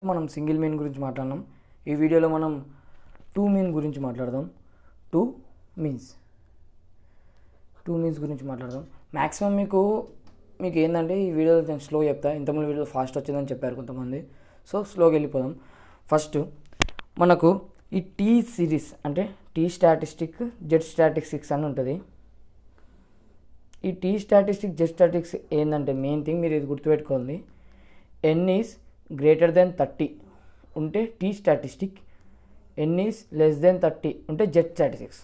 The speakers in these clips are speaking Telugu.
మనం సింగిల్ మీన్ గురించి మాట్లాడదాం. ఈ వీడియోలో మనం టూ మీన్ గురించి మాట్లాడదాం. టూ మీన్స్ గురించి మాట్లాడదాం. మ్యాక్సిమం మీకు ఏంటంటే ఈ వీడియోలో నేను స్లో చెప్తా. ఇంతకుముందు వీడియో ఫాస్ట్ వచ్చిందని చెప్పారు కొంతమంది, సో స్లోగా వెళ్ళిపోదాం. ఫస్ట్ మనకు ఈ టీ సిరీస్ అంటే టీ స్టాటిస్టిక్ జెడ్ స్టాటిస్టిక్స్ అని ఉంటుంది. ఈ టీ స్టాటిస్టిక్ జెడ్ స్టాటిస్టిక్స్ ఏంటంటే మెయిన్ థింగ్ మీరు ఇది గుర్తుపెట్టుకోవాలి. ఎన్ ఈజ్ గ్రేటర్ దెన్ 30 ఉంటే T statistic, N is less than 30 ఉంటే జెడ్ స్టాటిస్టిక్స్.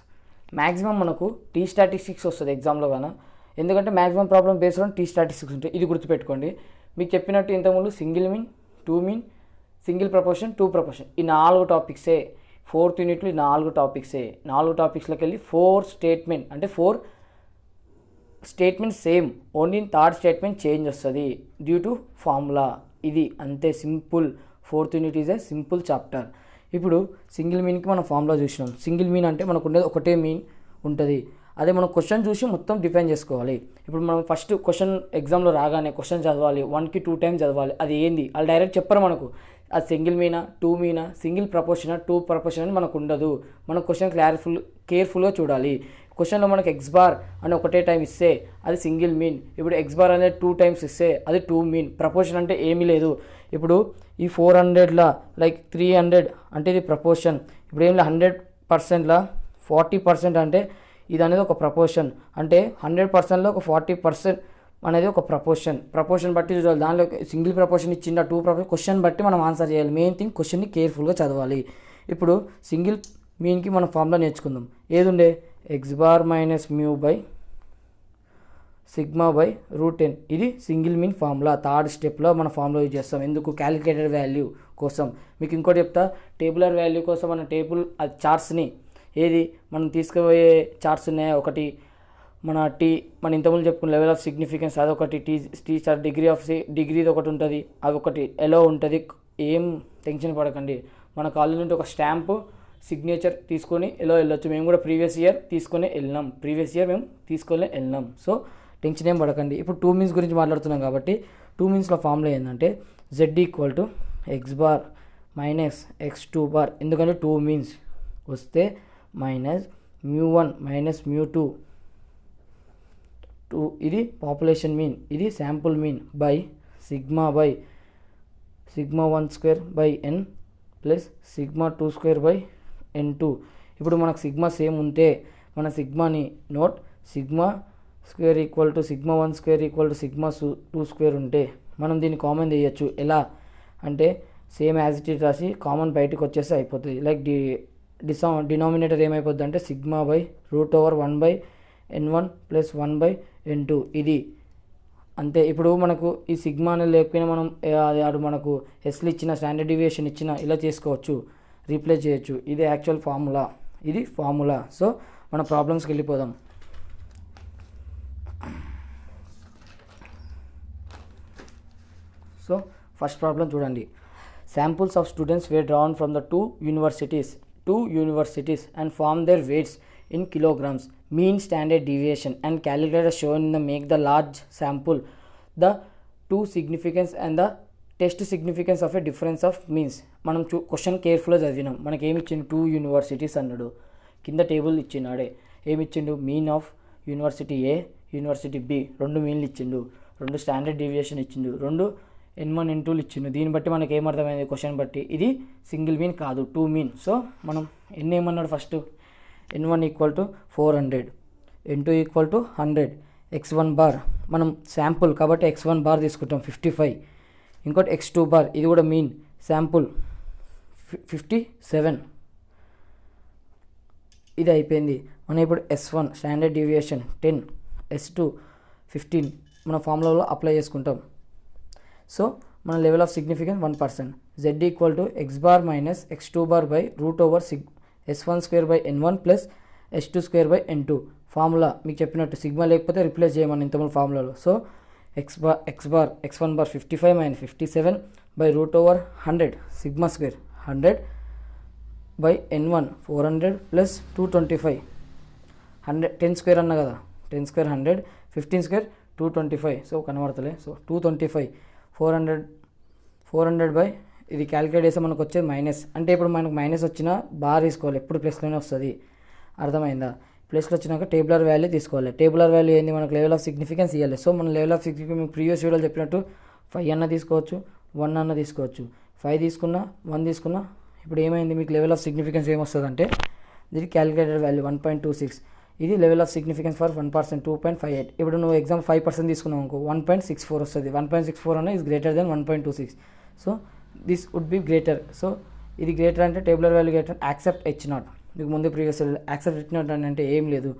మ్యాక్సిమం మనకు టీ స్టాటిస్టిక్స్ వస్తుంది ఎగ్జామ్లో కానీ, ఎందుకంటే maximum problem based on T statistics ఉంటాయి. ఇది గుర్తుపెట్టుకోండి. మీకు చెప్పినట్టు ఇంతకుముందు single mean, two mean, single proportion, two proportion, ఈ 4 టాపిక్సే. 4th యూనిట్లో ఈ 4 టాపిక్సే. 4 టాపిక్స్లోకి వెళ్ళి 4 స్టేట్మెంట్ అంటే 4 statement same, only 3rd statement change వస్తుంది డ్యూ టు ఫార్ములా. ఇది అంతే simple. 4th unit is a simple chapter. ఇప్పుడు సింగిల్ మీన్కి మనం ఫార్ములా చూసినాం. సింగిల్ మీన్ అంటే మనకు ఉండేది ఒకటే మీన్ ఉంటుంది. అదే మనం క్వశ్చన్ చూసి మొత్తం డిఫైన్ చేసుకోవాలి. ఇప్పుడు మనం ఫస్ట్ క్వశ్చన్ ఎగ్జామ్లో రాగానే క్వశ్చన్ చదవాలి, 1కి 2 టైమ్స్ చదవాలి. అది ఏంది వాళ్ళు డైరెక్ట్ చెప్పరు మనకు. అది సింగిల్ మీనా, టూ మీనా, సింగిల్ ప్రపోర్షనా, టూ ప్రపోర్షన్ అని మనకు ఉండదు. మనం క్వశ్చన్ కేర్ఫుల్గా చూడాలి. క్వశ్చన్లో మనకు ఎక్స్ బార్ అని ఒకటే టైం ఇస్తే అది సింగిల్ మీన్. ఇప్పుడు ఎక్స్ బార్ అనేది 2 టైమ్స్ ఇస్తే అది టూ మీన్. ప్రపోర్షన్ అంటే ఏమీ లేదు. ఇప్పుడు ఈ 400లా లైక్ 300 అంటే ఇది ప్రపోర్షన్. ఇప్పుడు ఏం లేదు, 100%లా 40% అంటే ఇది అనేది ఒక ప్రపోర్షన్. అంటే 100%లో ఒక 40% అనేది ఒక ప్రపోర్షన్ బట్టి చూడాలి. దానిలో సింగిల్ ప్రపోర్షన్ ఇచ్చిందా, టూ ప్రపోర్షన్, క్వశ్చన్ బట్టి మనం ఆన్సర్ చేయాలి. మెయిన్ థింగ్ క్వశ్చన్ని కేర్ఫుల్గా చదవాలి. ఇప్పుడు సింగిల్ మీన్కి మనం ఫార్ములా నేర్చుకుందాం. ఏదుండే x bar minus mu by sigma by √10. ఇది సింగిల్ మీన్ ఫార్ములా. 3rd స్టెప్లో మన ఫార్ములా యూజ్ చేస్తాం. ఎందుకు? క్యాలిక్యులేటెడ్ వాల్యూ కోసం. మీకు ఇంకోటి చెప్తా, టేబులర్ వాల్యూ కోసం మన టేబుల్ చార్ట్స్ని ఏది మనం తీసుకుపోయే చార్ట్స్ ఉన్నాయా, ఒకటి మన ఇంతకుముందు చెప్పుకున్న లెవెల్ ఆఫ్ సిగ్నిఫికెన్స్ అదొకటి, టీ స్టార్ డిగ్రీది ఒకటి ఉంటుంది, అది ఒకటి ఎలో ఉంటుంది. ఏం టెన్షన్ పడకండి. మన కాలేజ్ నుండి ఒక స్టాంపు సిగ్నేచర్ తీసుకొని ఎలా వెళ్ళొచ్చు. మేము కూడా ప్రీవియస్ ఇయర్ మేము తీసుకొని వెళ్ళినాం. సో టెన్షన్ ఏం పడకండి. ఇప్పుడు టూ మీన్స్ గురించి మాట్లాడుతున్నాం కాబట్టి టూ మీన్స్లో ఫార్ములా ఏంటంటే Z equal to x bar minus x2 bar. ఎందుకంటే టూ మీన్స్ వస్తే మైనస్ μ1 మైనస్ μ2, ఇది పాపులేషన్ మీన్, ఇది sample mean by sigma 1 square by n plus sigma 2 square by n2. ఇప్పుడు మనకు సిగ్మా సేమ్ ఉంటే మన సిగ్మాని note sigma square equal to sigma 1 square equal to sigma 2 square ఉంటే మనం దీన్ని కామన్ తీయచ్చు. ఎలా అంటే సేమ్ యాజ్ ఇట్ ఈజ్ రాసి కామన్ బయటకు వచ్చేస్తే అయిపోతుంది. లైక్ డినామినేటర్ ఏమైపోద్ది అంటే sigma by √1/n1 plus 1/n2. ఇది అంతే. ఇప్పుడు మనకు ఈ సిగ్మా అనేది లేకపోయినా మనం అది మనకు ఎస్లు ఇచ్చిన స్టాండర్డ్ డీవియేషన్ ఇచ్చిన ఇలా చేసుకోవచ్చు, రీప్లేస్ చేయొచ్చు. ఇది యాక్చువల్ ఫార్ములా, ఇది ఫార్ములా. సో మన ప్రాబ్లమ్స్కి వెళ్ళిపోదాం. సో ఫస్ట్ ప్రాబ్లం చూడండి. Samples of students were drawn from the two universities and form their weights in kilograms, mean standard deviation and calculator shown in the make the large sample the two significance and the test significance of a difference of means. మనం క్వశ్చన్ కేర్ఫుల్గా చదివినాం. మనకి ఏమి ఇచ్చిండు? 2 యూనివర్సిటీస్ అన్నాడు. కింద టేబుల్ ఇచ్చినాడే ఏమి ఇచ్చిండు? Mean of university A, university B, 2 మీన్లు ఇచ్చిండు, 2 స్టాండర్డ్ డీవియేషన్ ఇచ్చిండు, 2 n1 n2లు ఇచ్చిండు. దీన్ని బట్టి మనకి ఏమర్థమైంది? క్వశ్చన్ బట్టి ఇది సింగిల్ మీన్ కాదు, టూ మీన్. సో మనం ఏమన్నాడు? First n1 equal to 400, n2 equal to 100, x1 bar మనం శాంపుల్ కాబట్టి x1 బార్ తీసుకుంటాం 55. ఇంకోటి x2 బార్, ఇది కూడా మీన్ శాంపుల్ 57. ఇది అయిపోయింది. మనం ఇప్పుడు s1 స్టాండర్డ్ డీవియేషన్ 10, s2 15 మన ఫార్ములాలో అప్లై చేసుకుంటాం. సో మన level of significance 1%. z equal to x bar minus x2 bar by √s1 square by n1 plus s2 square by n2. Formula మీకు చెప్పినట్టు సిగ్మా లేకపోతే రిప్లేస్ చేయమని ఇంతకుముందు ఫార్ములాలో. So x1 bar 55 minus 57 by √100 sigma square 100 by n1 400 plus 225 10 square అన్న కదా, 10 స్క్వేర్ 100, 15 స్క్వేర్ 225. సో కనబడతలే. సో 225 400 బై ఇది క్యాలిక్యులేట్ చేస్తే మనకు వచ్చేది మైనస్. అంటే ఇప్పుడు మనకు మైనస్ వచ్చినా బార్ తీసుకోవాలి, ఎప్పుడు ప్లస్లోనే వస్తుంది. అర్థమైందా? ప్లస్లో వచ్చినాక టేబులర్ వాల్యూ తీసుకోవాలి. టేబులర్ వాల్యూ ఏంది? మనకు లెవెల్ ఆఫ్ సిగ్నిఫికెన్స్ ఇవ్వాలి. సో మన లెవెల్ ఆఫ్ సిగ్నిఫికెన్స్ మీకు ప్రీవియస్ వీడియోలో చెప్పినట్టు 5 అన్న తీసుకోవచ్చు, 1 అన్న తీసుకోవచ్చు. 5 తీసుకున్నా, 1 తీసుకున్నా. ఇప్పుడు ఏమైంది? మీకు లెవెల్ ఆఫ్ సిగ్నిఫికెన్స్ ఏమొస్తుంది అంటే దీనికి క్యాలిక్యులేటెడ్ వాల్యూ 1.26. ఇది లెవెల్ ఆఫ్ సిగ్నిఫికెన్స్ ఫర్ 1%, 2.58. ఇప్పుడు నువ్వు ఎగ్జామ్ 5% తీసుకున్నావు అనుకో, 1.64 వస్తుంది. 1.64 అన్న is greater than 1.26. So this would be greater. So ఇది గ్రేటర్ అంటే tabular value greater, accept H0. మీకు ముందు ప్రీవియస్ యాక్సెప్ట్ H0 అంటే ఏం లేదు.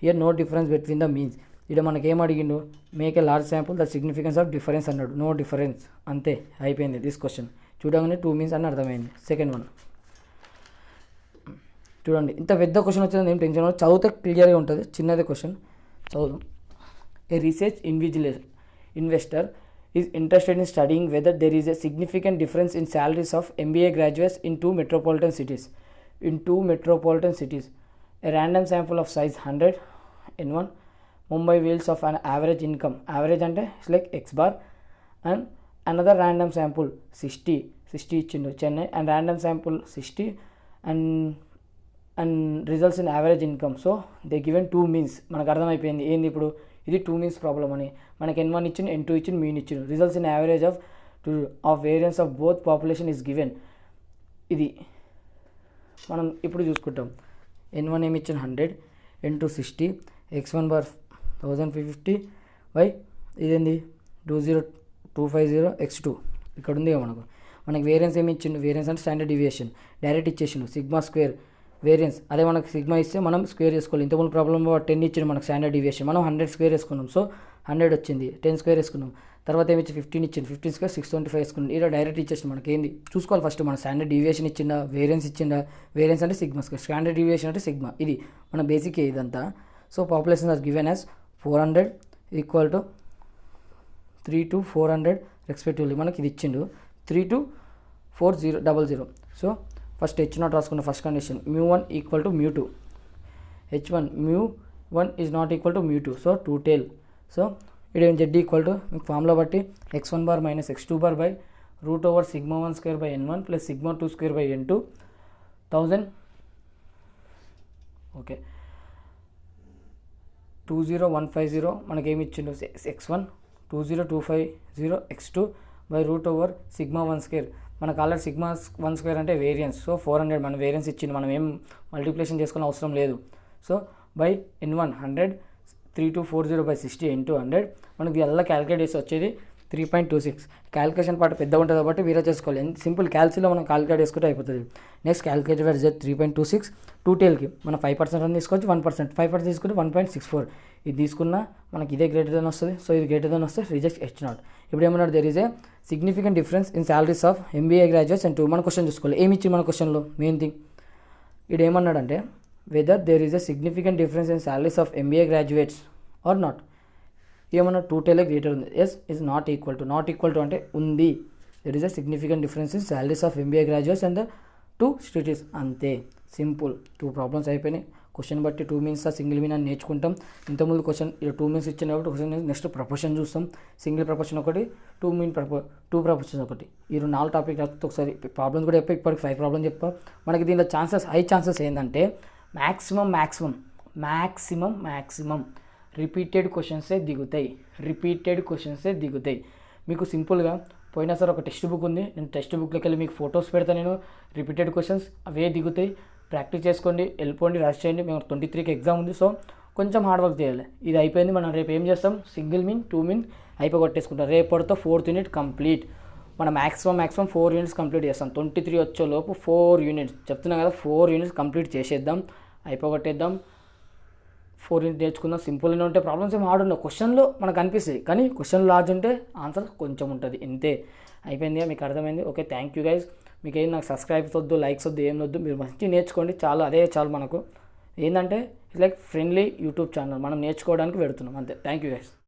Here no difference between the means. ఇక్కడ మనకి ఏం అడిగిండు? Make a large sample the significance of difference అన్నాడు. నో డిఫరెన్స్, అంతే, అయిపోయింది దిస్ క్వశ్చన్. చూడగానే 2 మీన్స్ అని అర్థమైంది. సెకండ్ వన్ చూడండి, ఇంత పెద్ద క్వశ్చన్ వచ్చింది, ఏం టెన్షన్ లేదు, చదివితే క్లియర్గా ఉంటుంది. చిన్నదే క్వశ్చన్, చదువు. A research investor is interested in studying whether there is a significant difference in salaries of MBA graduates in two metropolitan cities. A random sample of size 100 N1 Mumbai wheels of an average income, average అంటే it's like X bar, and another random sample 60 ఇచ్చిండు Chennai, and random sample 60 and results in average income. So they given 2 means. మనకు అర్థమైపోయింది ఏంది ఇప్పుడు, ఇది 2 మీన్స్ ప్రాబ్లం అని. మనకి N1 ఇచ్చిండు, N2 ఇచ్చిండు, మీన్ ఇచ్చిండు. Results in average of variance of both population is given. ఇది మనం ఇప్పుడు చూసుకుంటాం. N1 ఏమి ఇచ్చిన 100, N2 60, X1 బార్ 1550 బై ఇదేంది 20250 X2 ఇక్కడ ఉంది. మనకి వేరియన్స్ ఏమి ఇచ్చిండు? వేరియన్స్ అంటే స్టాండర్డ్ డివియేషన్ డైరెక్ట్ ఇచ్చేసిండు. సిగ్మా స్క్వేర్ వేరియన్స్, అదే మనకు సిగ్మా ఇస్తే మనం స్క్వేర్ చేసుకోవాలి. ఇంతకుముందు ప్రాబ్లంలో 10 ఇచ్చిండు మనకు స్టాండర్డ్ డివియేషన్, మనం 100 స్క్వేర్ వేసుకున్నాం. సో 100 వచ్చింది, 10 స్క్వేర్ వేసుకున్నాం. తర్వాత ఏమి ఇచ్చి 15 ఇచ్చింది, 15 స్క్వేర్ 625 వేసుకున్నాం. ఇలా డైరెక్ట్ ఇచ్చేసి మనకి ఏంది చూసుకోవాలి. ఫస్ట్ మన స్టాండర్డ్ డివియేషన్ ఇచ్చిందా, వేరియన్స్ ఇచ్చిందా? వేరియన్స్ అంటే సిగ్మా స్క్వేర్, స్టాండర్డ్ డివియేషన్ అంటే సిగ్మా. ఇది మన బేసిక్ ఇదంతా. So population are given as 400 equal to 3 to 400 respectively. మనకి ఇది ఇచ్చిండు 3 to 4000. సో ఫస్ట్ H0 రాసుకున్న first condition μ1 equal to μ2. H1 μ1 is not equal to μ2. So 2 tail. So ఇక్కడ Z ఈక్వల్ టు మీకు ఫార్ములా బట్టి X1 bar minus X2 bar by root over sigma 1 square by N1 plus sigma 2 square by N2 1000. Okay 20150 మనకేమి ఇచ్చిండు? X1 20250 X2 by root over sigma 1 square. మనకు ఆల్రెడీ సిగ్మా 1 స్క్వేర్ అంటే వేరియన్స్. సో 400 మన వేరియన్స్ ఇచ్చింది, మనం ఏం మల్టిప్లికేషన్ చేసుకునే అవసరం లేదు. So by N1 100 3240 by 60 into 100. మనకి ఎలా క్యాలిక్యులేట్ చేసి వచ్చేది 3.26. క్యాలిక్యులేషన్ పార్ట్ పెద్దగా ఉంటుంది కాబట్టి వీరే చేసుకోవాలి. సింపుల్ క్యాల్సిలో మనం క్యాలిక్యులేట్ చేసుకుంటే అయిపోతుంది. Next calculator Z 3.26. 2 tailకి మనం 5% అని తీసుకోవచ్చు, 1%. 5% తీసుకుంటే 1.64. ఇది తీసుకున్నా మనకి ఇదే గ్రేటర్ దెన్ వస్తుంది. సో ఇది గ్రేటర్ దెన్ వస్తే రిజెక్ట్ H0. ఇప్పుడు ఏమన్నాడు? There is a significant difference in salaries of MBA graduates and 2. మన క్వశ్చన్ చూసుకోవాలి. ఏమి ఇచ్చింది మన క్వశ్చన్లో మెయిన్ థింగ్. ఇది ఏమన్నాడంటే whether there is a significant difference in salaries of MBA graduates or not. ఏమన్నా 2 tail గ్రేటర్ ఉంది. S is not equal to. Not equal to అంటే ఉంది. There is a significant difference in salaries of MBA graduates and the 2 cities. అంతే, సింపుల్. 2 ప్రాబ్లమ్స్ అయిపోయినాయి. క్వశ్చన్ బట్టి 2 మీన్స్ సింగిల్ మీన్ అని నేర్చుకుంటాం. ఇంతకుముందు క్వశ్చన్ 2 మీన్స్ ఇచ్చిన కాబట్టి క్వశ్చన్ నెక్స్ట్ ప్రపోర్షన్ చూస్తాం. సింగిల్ ప్రపోర్షన్ ఒకటి, 2 ప్రపోర్షన్ ఒకటి. ఈ 4 టాపిక్ ఒకసారి ప్రాబ్లమ్స్ కూడా చెప్పా. ఇప్పటికి 5 ప్రాబ్లమ్స్ చెప్పా. మనకి దీనిలో హై ఛాన్సెస్ ఏంటంటే మ్యాక్సిమం రిపీటెడ్ క్వశ్చన్సే దిగుతాయి. మీకు సింపుల్గా పోయినా సార్ ఒక టెక్స్ట్ బుక్ ఉంది, నేను టెక్స్ట్ బుక్లోకి వెళ్ళి మీకు ఫొటోస్ పెడతాను. నేను రిపీటెడ్ క్వశ్చన్స్ అవే దిగుతాయి. ప్రాక్టీస్ చేసుకోండి, వెళ్ళిపోండి, రష్ చేయండి. మేము 23కి ఎగ్జామ్ ఉంది. సో కొంచెం హార్డ్ వర్క్ చేయాలి. ఇది అయిపోయింది. మనం రేపు ఏం చేస్తాం? సింగిల్ మీన్ 2 మీన్ అయిపోగొట్టేసుకుంటాం. రేపటితో 4th యూనిట్ కంప్లీట్. మనం మ్యాక్సిమం 4 యూనిట్స్ కంప్లీట్ చేస్తాం. 23 వచ్చేలోపు 4 యూనిట్స్ చెప్తున్నాం కదా, 4 యూనిట్స్ కంప్లీట్ చేసేద్దాం, అయిపోగొట్టేద్దాం. 4 యూనిట్ నేర్చుకుందాం. సింపుల్గా ఉంటే ప్రాబ్లమ్స్ ఏం హార్డ్ ఉండవు. క్వశ్చన్లో మనకు అనిపిస్తాయి, కానీ క్వశ్చన్ లార్జ్ ఉంటే ఆన్సర్ కొంచెం ఉంటుంది. ఇంతే, అయిపోయింది. మీకు అర్థమైంది. Okay, thank you guys. మీకు ఏం నాకు సబ్స్క్రైబ్స్ వద్దు, లైక్స్ వద్దు, ఏం వద్దు. మీరు మంచి నేర్చుకోండి, చాలు, అదే చాలు. మనకు ఏంటంటే it's like friendly YouTube channel. మనం నేర్చుకోవడానికి పెడుతున్నాం, అంతే. Thank you guys.